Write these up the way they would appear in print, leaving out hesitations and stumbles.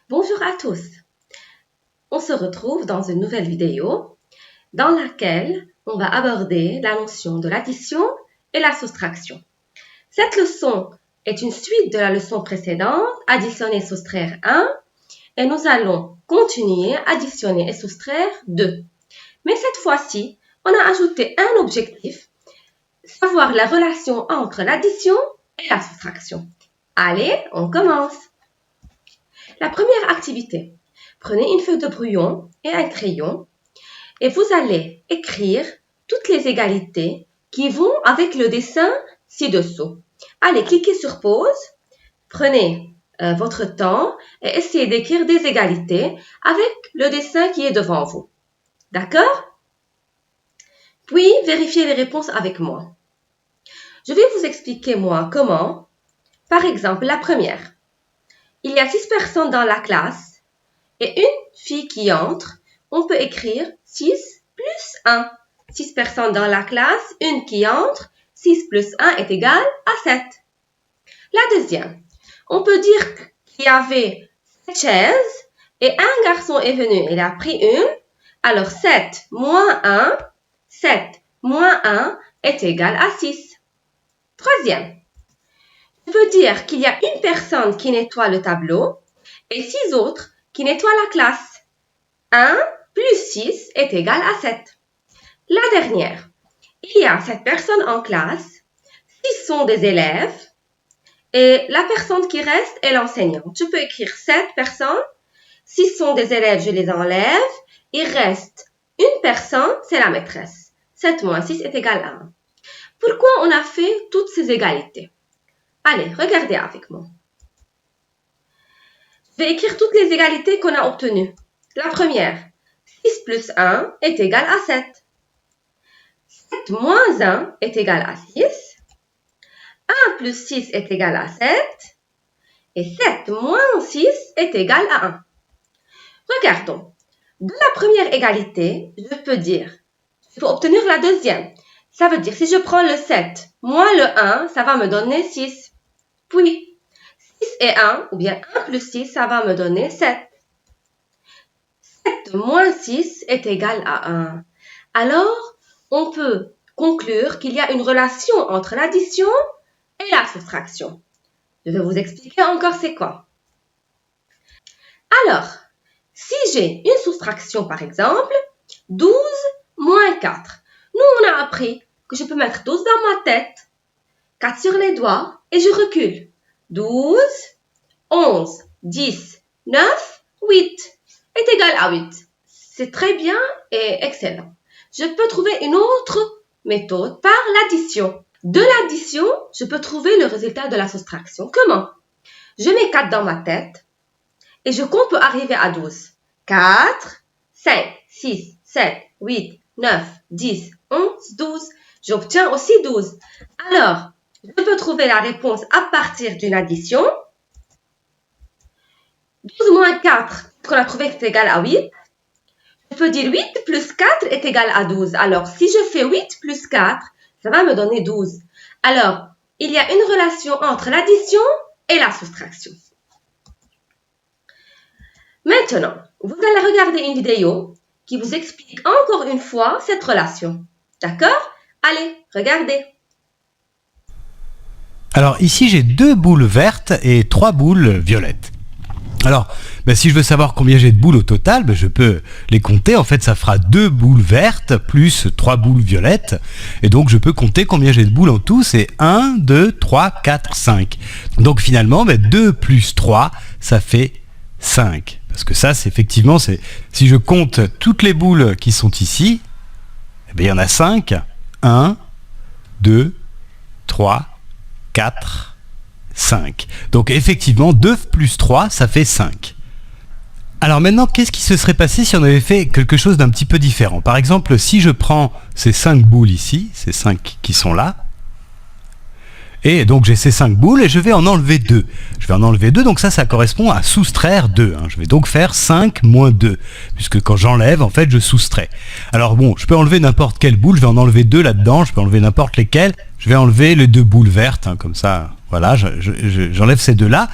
Bonjour à tous. On se retrouve dans une nouvelle vidéo dans laquelle on va aborder la notion de l'addition et la soustraction. Cette leçon est une suite de la leçon précédente, additionner, soustraire 1, et nous allons continuer, additionner et soustraire 2. Mais cette fois-ci, on a ajouté un objectif, savoir la relation entre l'addition et la soustraction. Allez, on commence. La première activité, prenez une feuille de brouillon et un crayon et vous allez écrire toutes les égalités qui vont avec le dessin ci-dessous. Allez, cliquez sur pause, prenez votre temps et essayez d'écrire des égalités avec le dessin qui est devant vous. D'accord? Puis, vérifiez les réponses avec moi. Je vais vous expliquer moi comment. Par exemple, la première. Il y a 6 personnes dans la classe et une fille qui entre. On peut écrire 6 plus 1. 6 personnes dans la classe, une qui entre. 6 plus 1 est égal à 7. La deuxième. On peut dire qu'il y avait 7 chaises et un garçon est venu. Il a pris une. Alors 7 moins 1 est égal à 6. Troisième. On peut dire qu'il y a une personne qui nettoie le tableau et 6 autres qui nettoient la classe. 1 plus 6 est égal à 7. La dernière. Il y a 7 personnes en classe, 6 sont des élèves et la personne qui reste est l'enseignante. Je peux écrire 7 personnes, 6 sont des élèves, je les enlève. Il reste une personne, c'est la maîtresse. 7 moins 6 est égal à 1. Pourquoi on a fait toutes ces égalités? Allez, regardez avec moi. Je vais écrire toutes les égalités qu'on a obtenues. La première, 6 plus 1 est égal à 7. 7 moins 1 est égal à 6. 1 plus 6 est égal à 7. Et 7 moins 6 est égal à 1. Regardons. De la première égalité, je peux dire, il faut obtenir la deuxième. Ça veut dire, si je prends le 7 moins le 1, ça va me donner 6. Puis, 6 et 1, ou bien 1 plus 6, ça va me donner 7. 7 moins 6 est égal à 1. Alors, on peut conclure qu'il y a une relation entre l'addition et la soustraction. Je vais vous expliquer encore c'est quoi. Alors, si j'ai une soustraction par exemple, 12 moins 4. Nous, on a appris que je peux mettre 12 dans ma tête, 4 sur les doigts et je recule. 12, 11, 10, 9, 8 est égal à 8. C'est très bien et excellent. Je peux trouver une autre méthode par l'addition. De l'addition, je peux trouver le résultat de la soustraction. Comment? Je mets 4 dans ma tête et je compte pour arriver à 12. 4, 5, 6, 7, 8, 9, 10, 11, 12. J'obtiens aussi 12. Alors, je peux trouver la réponse à partir d'une addition. 12 moins 4, qu'on a trouvé que c'est égal à 8. Je peux dire 8 plus 4 est égal à 12. Alors, si je fais 8 plus 4, ça va me donner 12. Alors, il y a une relation entre l'addition et la soustraction. Maintenant, vous allez regarder une vidéo qui vous explique encore une fois cette relation. D'accord? Allez, regardez. Alors ici j'ai 2 boules vertes et 3 boules violettes. Alors si je veux savoir combien j'ai de boules au total, je peux les compter. En fait ça fera 2 boules vertes plus 3 boules violettes. Et donc je peux compter combien j'ai de boules en tout. C'est 1, 2, 3, 4, 5. Donc finalement 2 plus 3 ça fait 5. Parce que ça c'est effectivement, si je compte toutes les boules qui sont ici, il y en a 5. 1, 2, 3, 4, 5. Donc effectivement, 2 plus 3, ça fait 5. Alors maintenant, qu'est-ce qui se serait passé si on avait fait quelque chose d'un petit peu différent? Par exemple, si je prends ces 5 boules ici, ces 5 qui sont là, et donc j'ai ces 5 boules et je vais en enlever 2. Je vais en enlever 2, donc ça correspond à soustraire 2. Je vais donc faire 5 moins 2, puisque quand j'enlève, en fait, je soustrais. Alors bon, je peux enlever n'importe quelle boule, je vais en enlever 2 là-dedans, je peux enlever n'importe lesquelles. Je vais enlever les 2 boules vertes, comme ça, Voilà, j'enlève ces deux-là.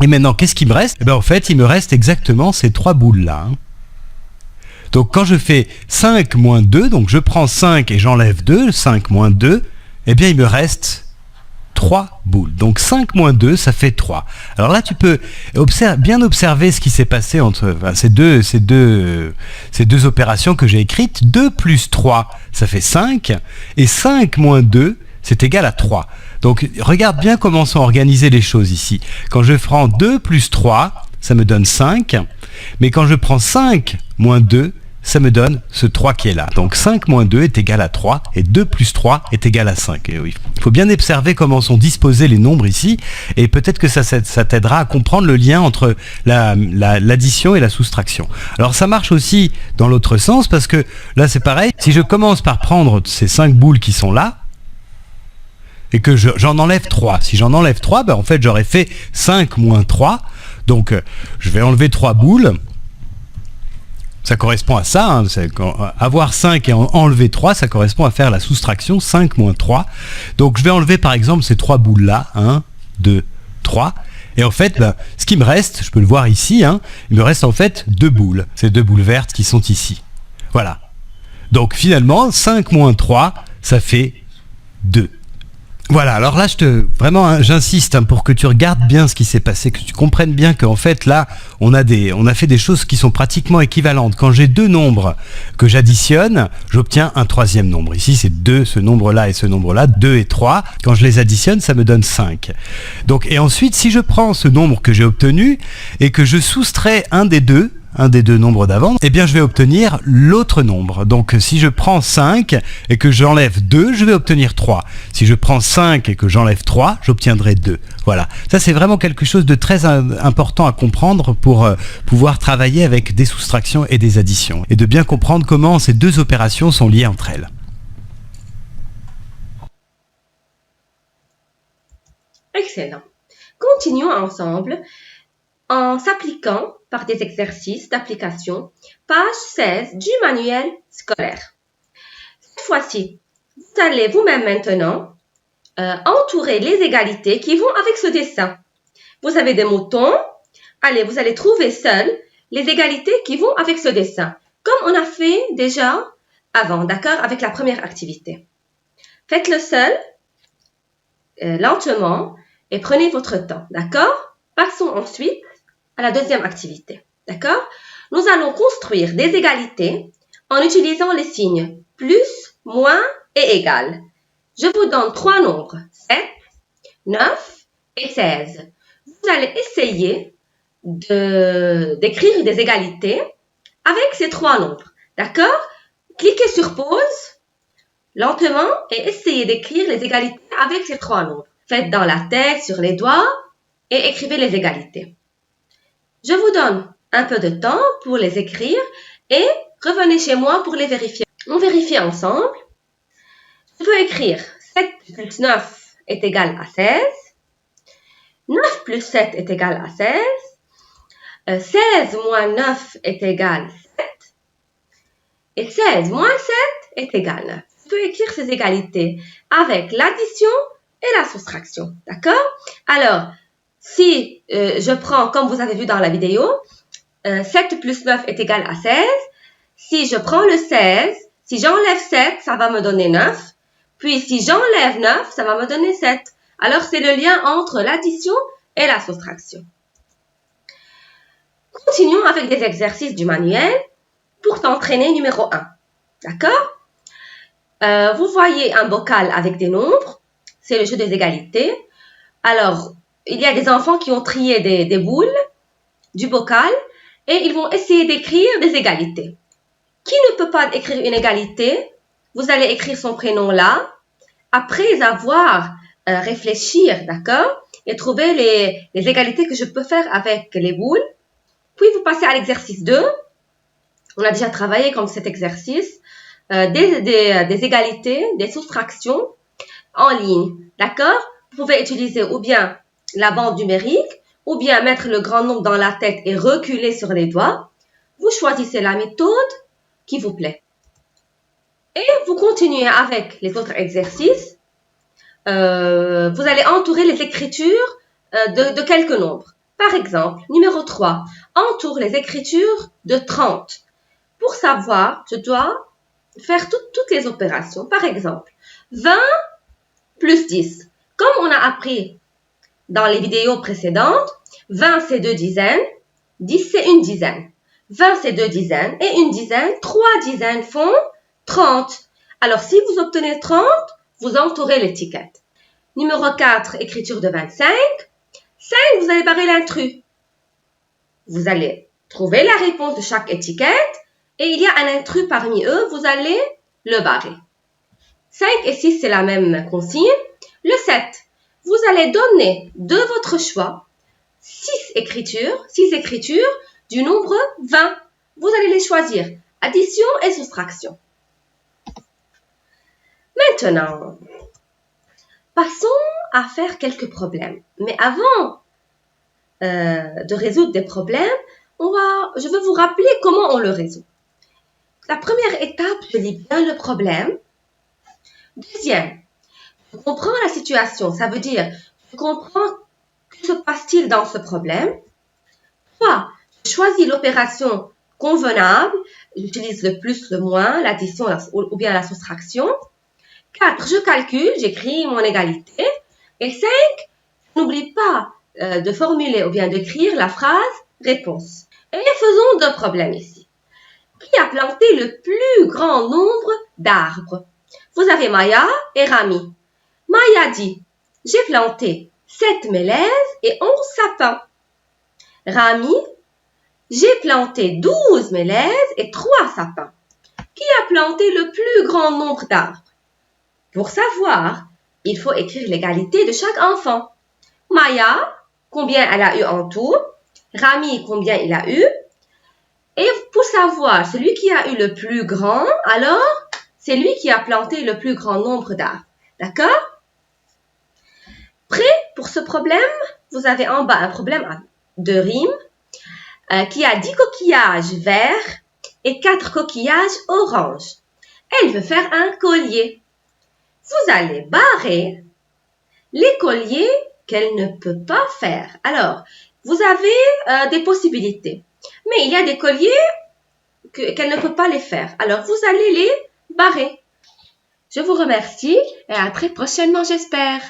Et maintenant, qu'est-ce qui me reste? En fait, il me reste exactement ces 3 boules-là. Donc, quand je fais 5 moins 2, donc je prends 5 et j'enlève 2, 5 moins 2, eh bien, il me reste 3 boules. Donc 5 moins 2, ça fait 3. Alors là, tu peux bien observer ce qui s'est passé entre ces deux opérations que j'ai écrites. 2 plus 3, ça fait 5. Et 5 moins 2, c'est égal à 3. Donc regarde bien comment sont organisées les choses ici. Quand je prends 2 plus 3, ça me donne 5. Mais quand je prends 5 moins 2, ça me donne ce 3 qui est là. Donc 5 moins 2 est égal à 3 et 2 plus 3 est égal à 5. Et oui, il faut bien observer comment sont disposés les nombres ici et peut-être que ça t'aidera à comprendre le lien entre l'addition et la soustraction. Alors ça marche aussi dans l'autre sens parce que là c'est pareil. Si je commence par prendre ces 5 boules qui sont là et que j'en enlève 3. Si j'en enlève 3, en fait j'aurais fait 5 moins 3. Donc je vais enlever 3 boules. Ça correspond à ça, hein, avoir 5 et enlever 3, ça correspond à faire la soustraction 5 moins 3. Donc je vais enlever par exemple ces 3 boules-là, 1, 2, 3. Et en fait, ce qui me reste, je peux le voir ici, il me reste en fait 2 boules, ces 2 boules vertes qui sont ici. Voilà. Donc finalement, 5 moins 3, ça fait 2. Voilà, alors là, j'insiste pour que tu regardes bien ce qui s'est passé, que tu comprennes bien qu'en fait, là, on a fait des choses qui sont pratiquement équivalentes. Quand j'ai 2 nombres que j'additionne, j'obtiens un 3e nombre. Ici, c'est 2, ce nombre-là et ce nombre-là, 2 et 3. Quand je les additionne, ça me donne 5. Donc, et ensuite, si je prends ce nombre que j'ai obtenu et que je soustrais un des deux nombres d'avant, eh bien je vais obtenir l'autre nombre. Donc si je prends 5 et que j'enlève 2, je vais obtenir 3. Si je prends 5 et que j'enlève 3, j'obtiendrai 2. Voilà. Ça c'est vraiment quelque chose de très important à comprendre pour pouvoir travailler avec des soustractions et des additions. Et de bien comprendre comment ces 2 opérations sont liées entre elles. Excellent. Continuons ensemble en s'appliquant par des exercices d'application, page 16 du manuel scolaire. Cette fois-ci, vous allez vous-même maintenant entourer les égalités qui vont avec ce dessin. Vous avez des moutons. Allez, vous allez trouver seuls les égalités qui vont avec ce dessin, comme on a fait déjà avant, d'accord, avec la première activité. Faites-le seul, lentement, et prenez votre temps, d'accord? Passons ensuite à la deuxième activité, d'accord? Nous allons construire des égalités en utilisant les signes plus, moins et égal. Je vous donne 3 nombres, 7, 9 et 16. Vous allez essayer d'écrire des égalités avec ces 3 nombres, d'accord? Cliquez sur pause, lentement, et essayez d'écrire les égalités avec ces 3 nombres. Faites dans la tête, sur les doigts, et écrivez les égalités. Je vous donne un peu de temps pour les écrire et revenez chez moi pour les vérifier. On vérifie ensemble. Je peux écrire 7 plus 9 est égal à 16. 9 plus 7 est égal à 16. 16 moins 9 est égal à 7. Et 16 moins 7 est égal à 9. Je peux écrire ces égalités avec l'addition et la soustraction. D'accord? Alors, si je prends, comme vous avez vu dans la vidéo, 7 plus 9 est égal à 16. Si je prends le 16, si j'enlève 7, ça va me donner 9. Puis si j'enlève 9, ça va me donner 7. Alors c'est le lien entre l'addition et la soustraction. Continuons avec des exercices du manuel pour t'entraîner numéro 1. D'accord? Vous voyez un bocal avec des nombres. C'est le jeu des égalités. Alors, il y a des enfants qui ont trié des boules du bocal et ils vont essayer d'écrire des égalités. Qui ne peut pas écrire une égalité? Vous allez écrire son prénom là, après avoir réfléchi, d'accord? Et trouver les égalités que je peux faire avec les boules. Puis vous passez à l'exercice 2. On a déjà travaillé comme cet exercice. Des égalités, des soustractions en ligne, d'accord? Vous pouvez utiliser ou bien la bande numérique, ou bien mettre le grand nombre dans la tête et reculer sur les doigts. Vous choisissez la méthode qui vous plaît. Et vous continuez avec les autres exercices. vous allez entourer les écritures de quelques nombres. Par exemple, numéro 3, entoure les écritures de 30. Pour savoir, je dois faire toutes les opérations. Par exemple, 20 plus 10. Comme on a appris dans les vidéos précédentes, 20 c'est 2 dizaines, 10 c'est une dizaine. 20 c'est 2 dizaines et une dizaine, 3 dizaines font 30. Alors si vous obtenez 30, vous entourez l'étiquette. Numéro 4, écriture de 25. 5, vous allez barrer l'intrus. Vous allez trouver la réponse de chaque étiquette et il y a un intrus parmi eux, vous allez le barrer. 5 et 6, c'est la même consigne. Le 7, vous allez donner de votre choix 6 écritures du nombre 20. Vous allez les choisir, addition et soustraction. Maintenant, passons à faire quelques problèmes. Mais avant de résoudre des problèmes, je veux vous rappeler comment on le résout. La première étape, je lis bien le problème. Deuxième, je comprends la situation. Ça veut dire, je comprends que se passe-t-il dans ce problème. 3, je choisis l'opération convenable. J'utilise le plus, le moins, l'addition ou bien la soustraction. 4, je calcule, j'écris mon égalité. Et 5, n'oublie pas de formuler ou bien d'écrire la phrase réponse. Et faisons deux problèmes ici. Qui a planté le plus grand nombre d'arbres? Vous avez Maya et Rami. Maya dit, j'ai planté 7 mélèzes et 11 sapins. Rami, j'ai planté 12 mélèzes et 3 sapins. Qui a planté le plus grand nombre d'arbres? Pour savoir, il faut écrire l'égalité de chaque enfant. Maya, combien elle a eu en tout? Rami, combien il a eu? Et pour savoir celui qui a eu le plus grand, alors c'est lui qui a planté le plus grand nombre d'arbres. D'accord? Prêt pour ce problème? Vous avez en bas un problème de rime qui a 10 coquillages verts et 4 coquillages oranges. Elle veut faire un collier. Vous allez barrer les colliers qu'elle ne peut pas faire. Alors, vous avez des possibilités. Mais il y a des colliers qu'elle ne peut pas les faire. Alors, vous allez les barrer. Je vous remercie et à très prochainement, j'espère.